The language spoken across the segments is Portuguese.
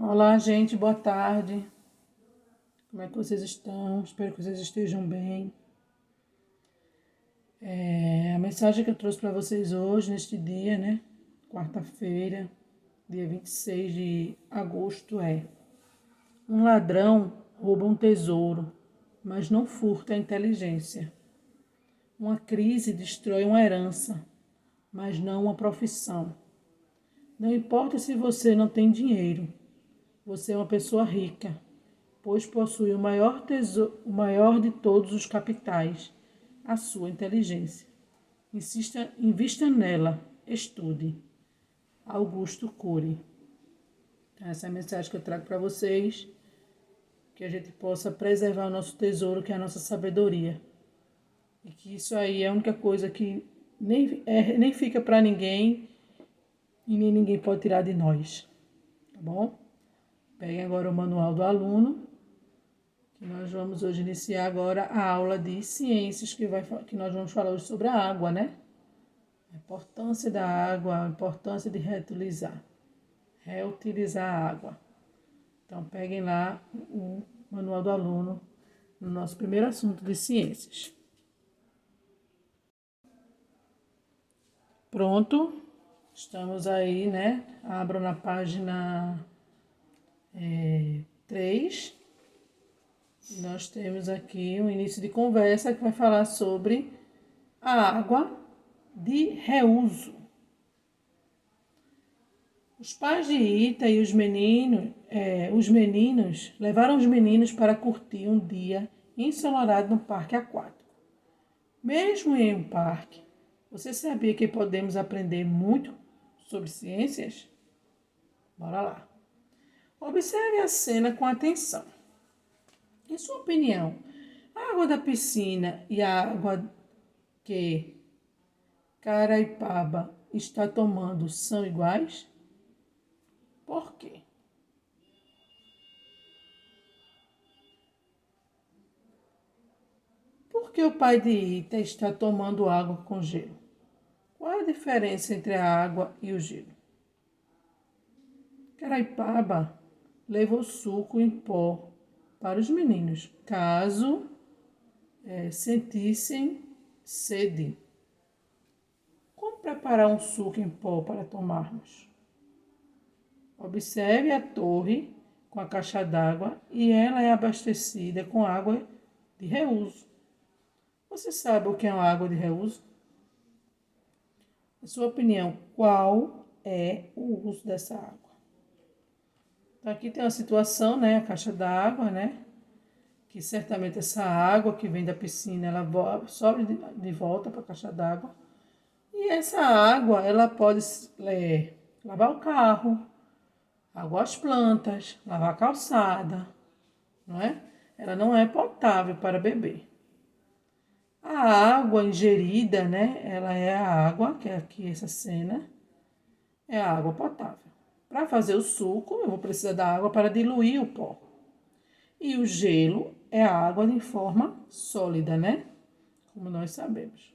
Olá, gente, boa tarde. Como é que vocês estão? Espero que vocês estejam bem. A mensagem que eu trouxe para vocês hoje, neste dia, né? Quarta-feira, dia 26 de agosto, é: um ladrão rouba um tesouro, mas não furta a inteligência. Uma crise destrói uma herança, mas não uma profissão. Não importa se você não tem dinheiro, você é uma pessoa rica, pois possui o maior tesouro, o maior de todos os capitais, a sua inteligência. Invista nela, estude. Augusto Cury. Então, essa é a mensagem que eu trago para vocês, que a gente possa preservar o nosso tesouro, que é a nossa sabedoria. E que isso aí é a única coisa que nem fica para ninguém e nem ninguém pode tirar de nós. Tá bom? Peguem agora o manual do aluno. Nós vamos hoje iniciar agora a aula de ciências, que nós vamos falar hoje sobre a água, né? A importância da água, a importância de reutilizar a água. Então, peguem lá o manual do aluno no nosso primeiro assunto de ciências. Pronto, estamos aí, né? Abram na página 3. Nós temos aqui um início de conversa que vai falar sobre a água de reuso. Os pais de Ita e os meninos levaram os meninos para curtir um dia ensolarado no parque aquático. Mesmo em um parque, você sabia que podemos aprender muito sobre ciências? Bora lá. Observe a cena com atenção. Em sua opinião, a água da piscina e a água que Caraipaba está tomando são iguais? Por quê? Por que o pai de Ita está tomando água com gelo? Qual é a diferença entre a água e o gelo? Caraipaba levou suco em pó para os meninos, caso sentissem sede. Como preparar um suco em pó para tomarmos? Observe a torre com a caixa d'água e ela é abastecida com água de reuso. Você sabe o que é uma água de reuso? Na sua opinião, qual é o uso dessa água? Então, aqui tem uma situação, né? A caixa d'água, né? Que certamente essa água que vem da piscina, ela sobe de volta para a caixa d'água. E essa água, ela pode lavar o carro, aguar as plantas, lavar a calçada, não é? Ela não é potável para beber. A água ingerida, né? Ela é a água, que é aqui essa cena, é a água potável. Para fazer o suco, eu vou precisar da água para diluir o pó. E o gelo é a água em forma sólida, né? Como nós sabemos.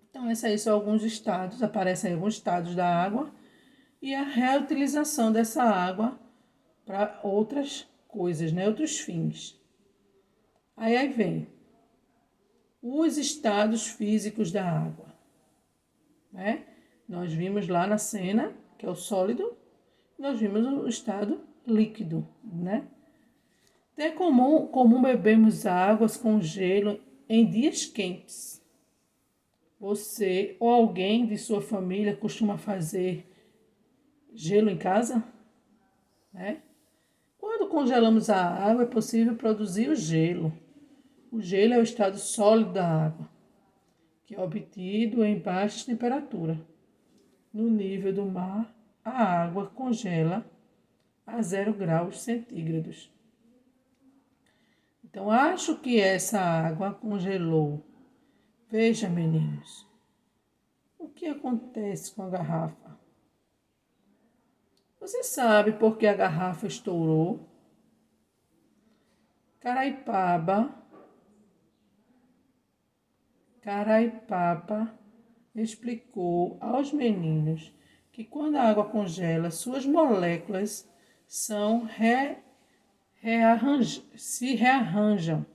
Então, esses aí são alguns estados, aparecem alguns estados da água e a reutilização dessa água para outras coisas, né? Outros fins. Aí vem os estados físicos da água, né? Nós vimos lá na cena, que é o sólido, nós vimos o estado líquido, né? É comum bebermos águas com gelo em dias quentes. Você ou alguém de sua família costuma fazer gelo em casa? Né? Quando congelamos a água, é possível produzir o gelo. O gelo é o estado sólido da água, que é obtido em baixa temperatura. No nível do mar, a água congela a 0 graus centígrados. Então, acho que essa água congelou. Veja, meninos, o que acontece com a garrafa? Você sabe por que a garrafa estourou? Caraipaba explicou aos meninos que quando a água congela, suas moléculas se rearranjam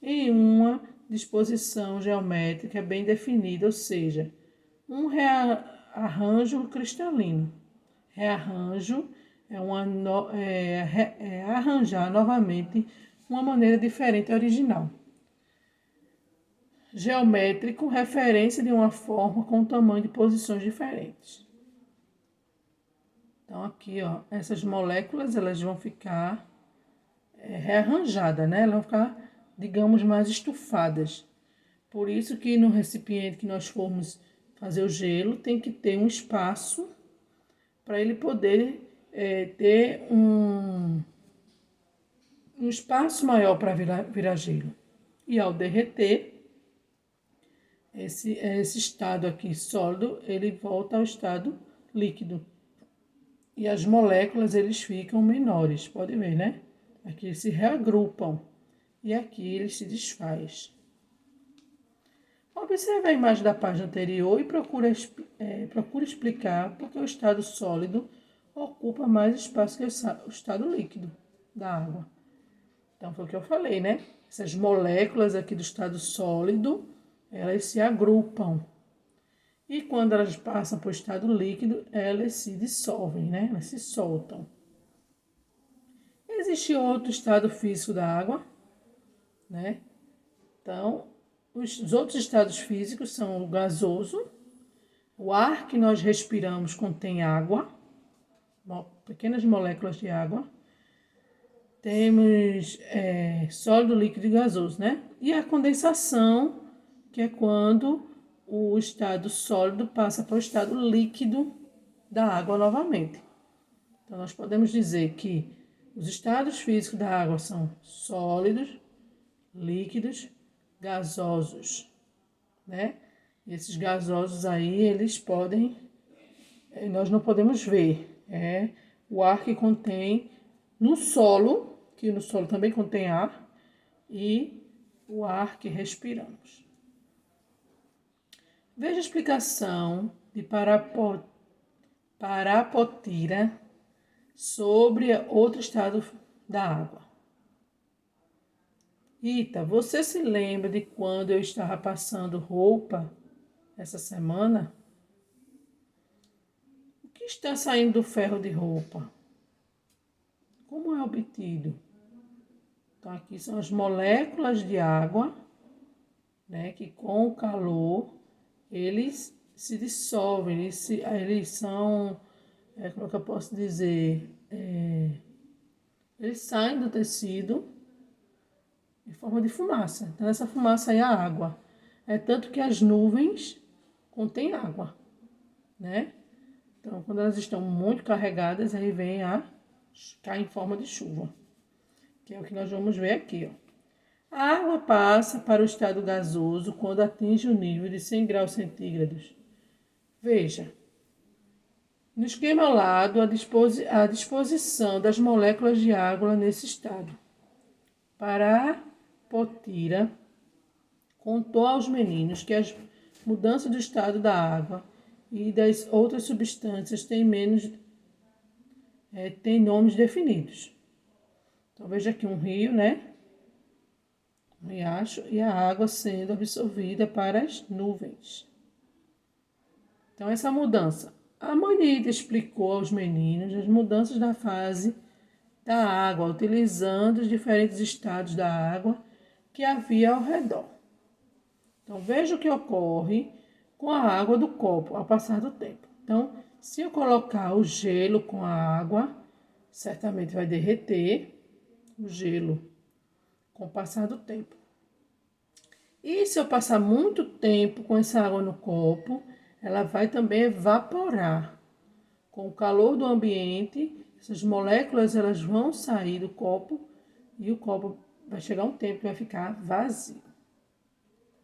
em uma disposição geométrica bem definida, ou seja, um rearranjo cristalino. Rearranjo é arranjar novamente uma maneira diferente e original. Geométrico, referência de uma forma com tamanho de posições diferentes. Então, aqui, ó, essas moléculas, elas vão ficar rearranjadas, né? Elas vão ficar, digamos, mais estufadas. Por isso que no recipiente que nós formos fazer o gelo, tem que ter um espaço para ele poder ter um espaço maior para virar gelo. E ao derreter, esse estado aqui sólido, ele volta ao estado líquido. E as moléculas, eles ficam menores, pode ver, né? Aqui eles se reagrupam e aqui eles se desfaz. Observe a imagem da página anterior e procure explicar porque o estado sólido ocupa mais espaço que o estado líquido da água. Então, foi o que eu falei, né? Essas moléculas aqui do estado sólido, elas se agrupam. E quando elas passam para o estado líquido, elas se dissolvem, né? Elas se soltam. Existe outro estado físico da água, né? Então, os outros estados físicos são o gasoso. O ar que nós respiramos contém água, pequenas moléculas de água. Temos sólido, líquido e gasoso, né? E a condensação, que é quando o estado sólido passa para o estado líquido da água novamente. Então, nós podemos dizer que os estados físicos da água são sólidos, líquidos, gasosos, né? E esses gasosos aí, eles podem, nós não podemos ver, o ar que contém no solo, que no solo também contém ar, e o ar que respiramos. Veja a explicação de Parapotira sobre outro estado da água. Rita, você se lembra de quando eu estava passando roupa essa semana? O que está saindo do ferro de roupa? Como é obtido? Então, aqui são as moléculas de água, né, que com o calor eles se dissolvem, eles são, como é que eu posso dizer, eles saem do tecido em forma de fumaça. Então, essa fumaça aí é a água. É tanto que as nuvens contêm água, né? Então, quando elas estão muito carregadas, aí vem cai em forma de chuva, que é o que nós vamos ver aqui, ó. A água passa para o estado gasoso quando atinge o nível de 100 graus centígrados. Veja, no esquema ao lado, a disposição das moléculas de água nesse estado. Parapotira contou aos meninos que as mudanças do estado da água e das outras substâncias têm nomes definidos. Então, veja aqui um rio, né? Um riacho e a água sendo absorvida para as nuvens. Então, essa mudança. A Manita explicou aos meninos as mudanças da fase da água, utilizando os diferentes estados da água que havia ao redor. Então, veja o que ocorre com a água do copo ao passar do tempo. Então, se eu colocar o gelo com a água, certamente vai derreter o gelo com o passar do tempo. E se eu passar muito tempo com essa água no copo, ela vai também evaporar. Com o calor do ambiente, essas moléculas elas vão sair do copo e o copo vai chegar um tempo que vai ficar vazio,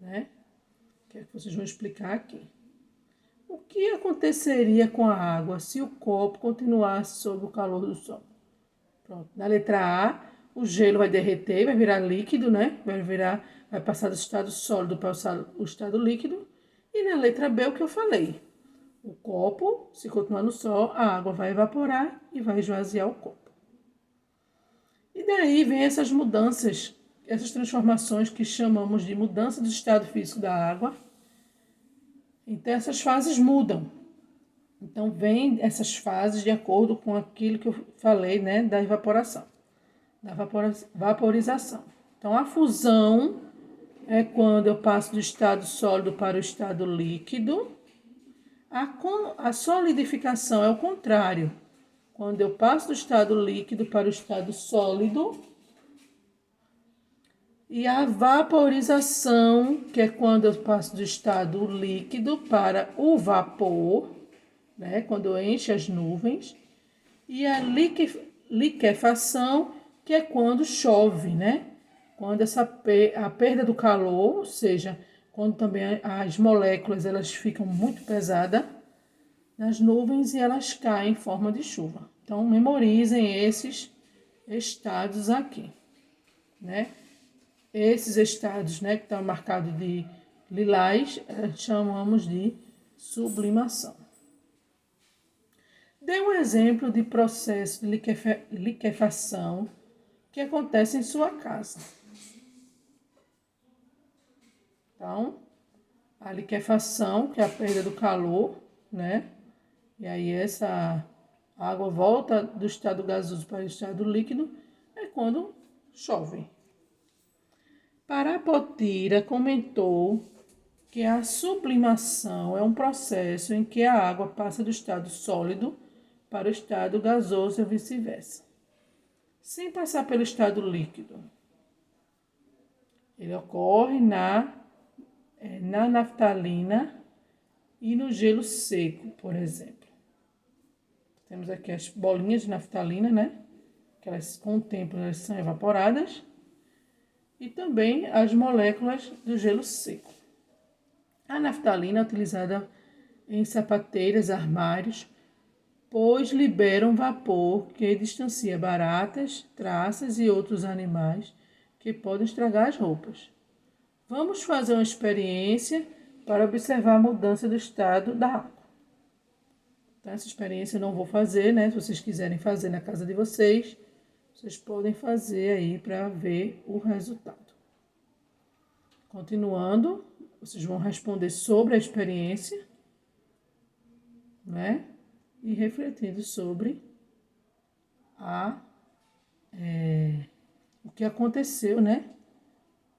né? Que é que vocês vão explicar aqui. O que aconteceria com a água se o copo continuasse sob o calor do sol? Pronto. Na letra A, o gelo vai derreter, vai virar líquido, né? Vai passar do estado sólido para o estado líquido. E na letra B, o que eu falei. O copo, se continuar no sol, a água vai evaporar e vai esvaziar o copo. E daí vem essas mudanças, essas transformações que chamamos de mudança do estado físico da água. Então, essas fases mudam. Então, vem essas fases de acordo com aquilo que eu falei, né, da evaporação, da vaporização. Então, a fusão é quando eu passo do estado sólido para o estado líquido. A solidificação é o contrário. Quando eu passo do estado líquido para o estado sólido. E a vaporização, que é quando eu passo do estado líquido para o vapor, né? Quando enche as nuvens. E a liquefação, que é quando chove, né? Quando a perda do calor, ou seja, quando também as moléculas elas ficam muito pesadas nas nuvens e elas caem em forma de chuva. Então, memorizem esses estados aqui, né? Esses estados, né, que estão marcados de lilás, chamamos de sublimação. Dê um exemplo de processo de liquefação que acontece em sua casa. Então, a liquefação, que é a perda do calor, né? E aí essa água volta do estado gasoso para o estado líquido, é quando chove. Parapotira comentou que a sublimação é um processo em que a água passa do estado sólido para o estado gasoso e vice-versa, sem passar pelo estado líquido. Ele ocorre na naftalina e no gelo seco, por exemplo. Temos aqui as bolinhas de naftalina, né? Que elas com o tempo elas são evaporadas. E também as moléculas do gelo seco. A naftalina é utilizada em sapateiras, armários, pois libera um vapor que distancia baratas, traças e outros animais que podem estragar as roupas. Vamos fazer uma experiência para observar a mudança do estado da água. Então, essa experiência eu não vou fazer, né? Se vocês quiserem fazer na casa de vocês, vocês podem fazer aí para ver o resultado. Continuando, vocês vão responder sobre a experiência, né? E refletindo sobre o que aconteceu, né?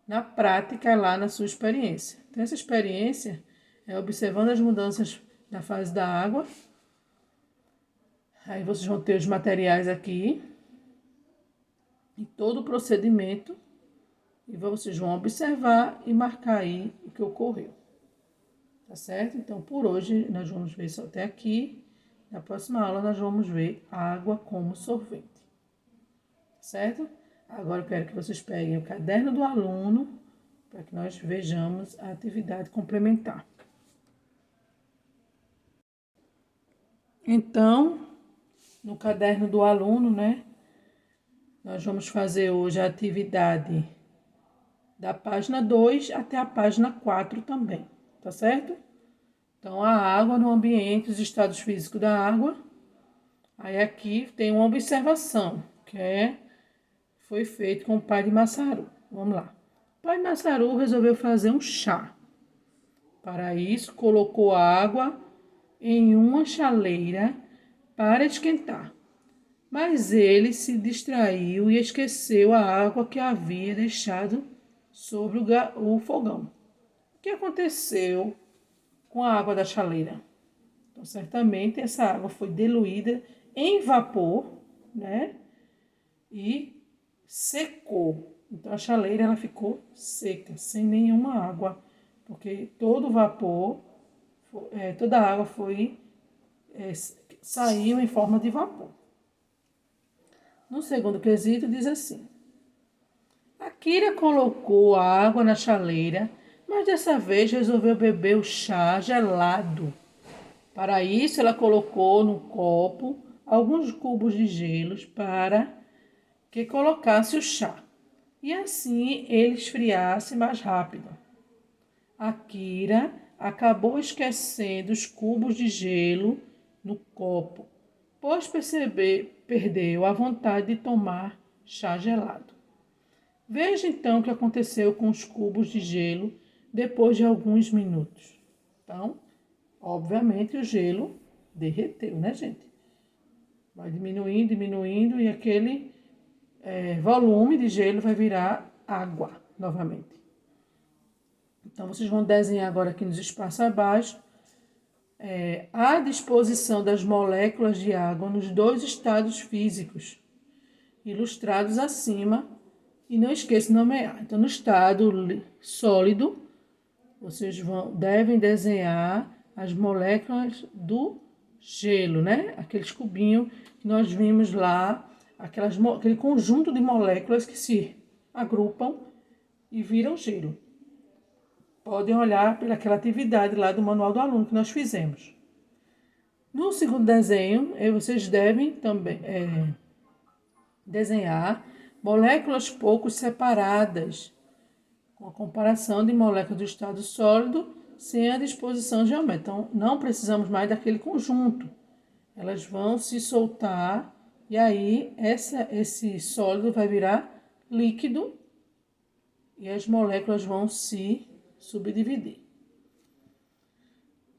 Na prática, lá na sua experiência. Então, essa experiência é observando as mudanças na fase da água. Aí vocês vão ter os materiais aqui e todo o procedimento. E vocês vão observar e marcar aí o que ocorreu. Tá certo? Então, por hoje, nós vamos ver só até aqui. Na próxima aula, nós vamos ver água como sorvete. Certo? Agora, eu quero que vocês peguem o caderno do aluno para que nós vejamos a atividade complementar. Então, no caderno do aluno, né? Nós vamos fazer hoje a atividade da página 2 até a página 4 também, tá certo? Então, a água no ambiente, os estados físicos da água. Aí aqui tem uma observação, que foi feito com o pai de Massaru. Vamos lá. O pai de Massaru resolveu fazer um chá. Para isso, colocou água em uma chaleira para esquentar. Mas ele se distraiu e esqueceu a água que havia deixado sobre o fogão. O que aconteceu com a água da chaleira? Então, certamente essa água foi diluída em vapor, né? E secou. Então, a chaleira ela ficou seca, sem nenhuma água, porque todo o vapor, toda a água saiu em forma de vapor. No segundo quesito, diz assim: Akira colocou a água na chaleira, mas dessa vez resolveu beber o chá gelado. Para isso, ela colocou no copo alguns cubos de gelos para que colocasse o chá, e assim ele esfriasse mais rápido. Akira acabou esquecendo os cubos de gelo no copo, pois perdeu a vontade de tomar chá gelado. Veja então o que aconteceu com os cubos de gelo depois de alguns minutos. Então, obviamente o gelo derreteu, né, gente? Vai diminuindo, diminuindo e aquele volume de gelo vai virar água novamente. Então, vocês vão desenhar agora aqui nos espaços abaixo a disposição das moléculas de água nos dois estados físicos, ilustrados acima, e não esqueça de nomear. Então, no estado sólido, vocês devem desenhar as moléculas do gelo, né? Aqueles cubinhos que nós vimos lá, aquele conjunto de moléculas que se agrupam e viram gelo. Podem olhar pelaquela atividade lá do manual do aluno que nós fizemos. No segundo desenho, vocês devem também desenhar moléculas pouco separadas, com a comparação de moléculas do estado sólido sem a disposição geométrica. Então, não precisamos mais daquele conjunto. Elas vão se soltar e aí esse sólido vai virar líquido e as moléculas vão se subdividir.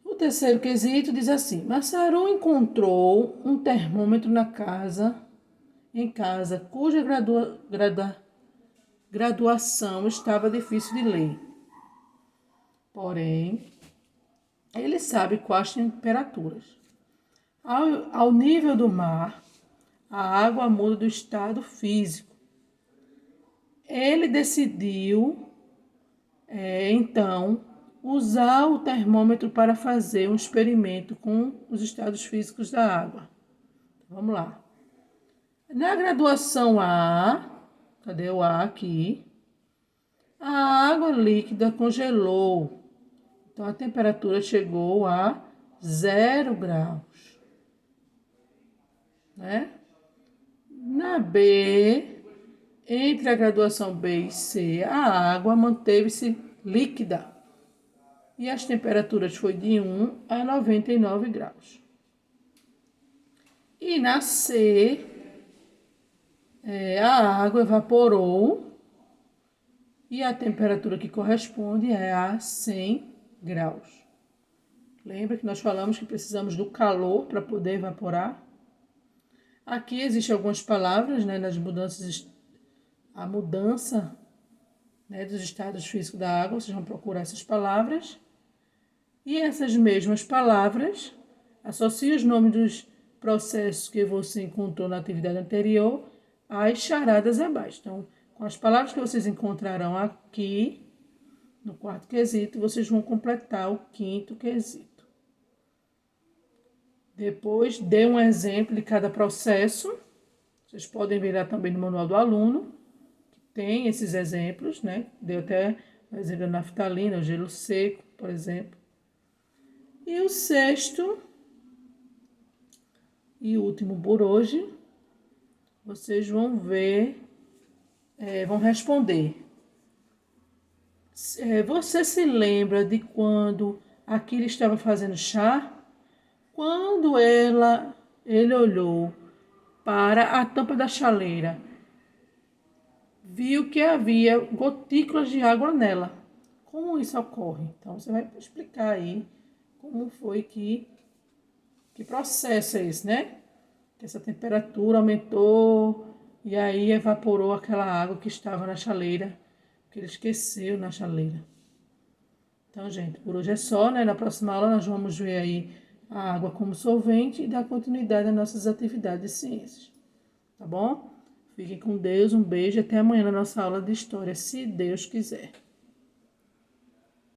O terceiro quesito diz assim: Massaru encontrou um termômetro em casa cuja graduação estava difícil de ler. Porém, ele sabe quais temperaturas. Ao nível do mar, a água muda do estado físico. Ele decidiu, então, usar o termômetro para fazer um experimento com os estados físicos da água. Vamos lá. Na graduação A, cadê o A aqui? A água líquida congelou. Então, a temperatura chegou a 0 graus. Né? Na B, entre a graduação B e C, a água manteve-se líquida. E as temperaturas foi de 1 a 99 graus. E na C, a água evaporou e a temperatura que corresponde é a 100 graus. Lembra que nós falamos que precisamos do calor para poder evaporar? Aqui existem algumas palavras, né, nas mudanças, a mudança, né, dos estados físicos da água, vocês vão procurar essas palavras. E essas mesmas palavras, associe os nomes dos processos que você encontrou na atividade anterior às charadas abaixo. Então, com as palavras que vocês encontrarão aqui, no quarto quesito, vocês vão completar o quinto quesito. Depois, dê um exemplo de cada processo. Vocês podem ver também no manual do aluno, que tem esses exemplos, né? Deu até o exemplo da naftalina, o gelo seco, por exemplo. E o sexto e último por hoje, vocês vão ver, vão responder. Você se lembra de quando Akira estava fazendo chá? Quando ele olhou para a tampa da chaleira, viu que havia gotículas de água nela. Como isso ocorre? Então, você vai explicar aí como foi que processo é esse, né? Que essa temperatura aumentou e aí evaporou aquela água que estava na chaleira, que ele esqueceu na chaleira. Então, gente, por hoje é só, né? Na próxima aula nós vamos ver aí a água como solvente e dar continuidade às nossas atividades de ciências. Tá bom? Fiquem com Deus, um beijo e até amanhã na nossa aula de história, se Deus quiser.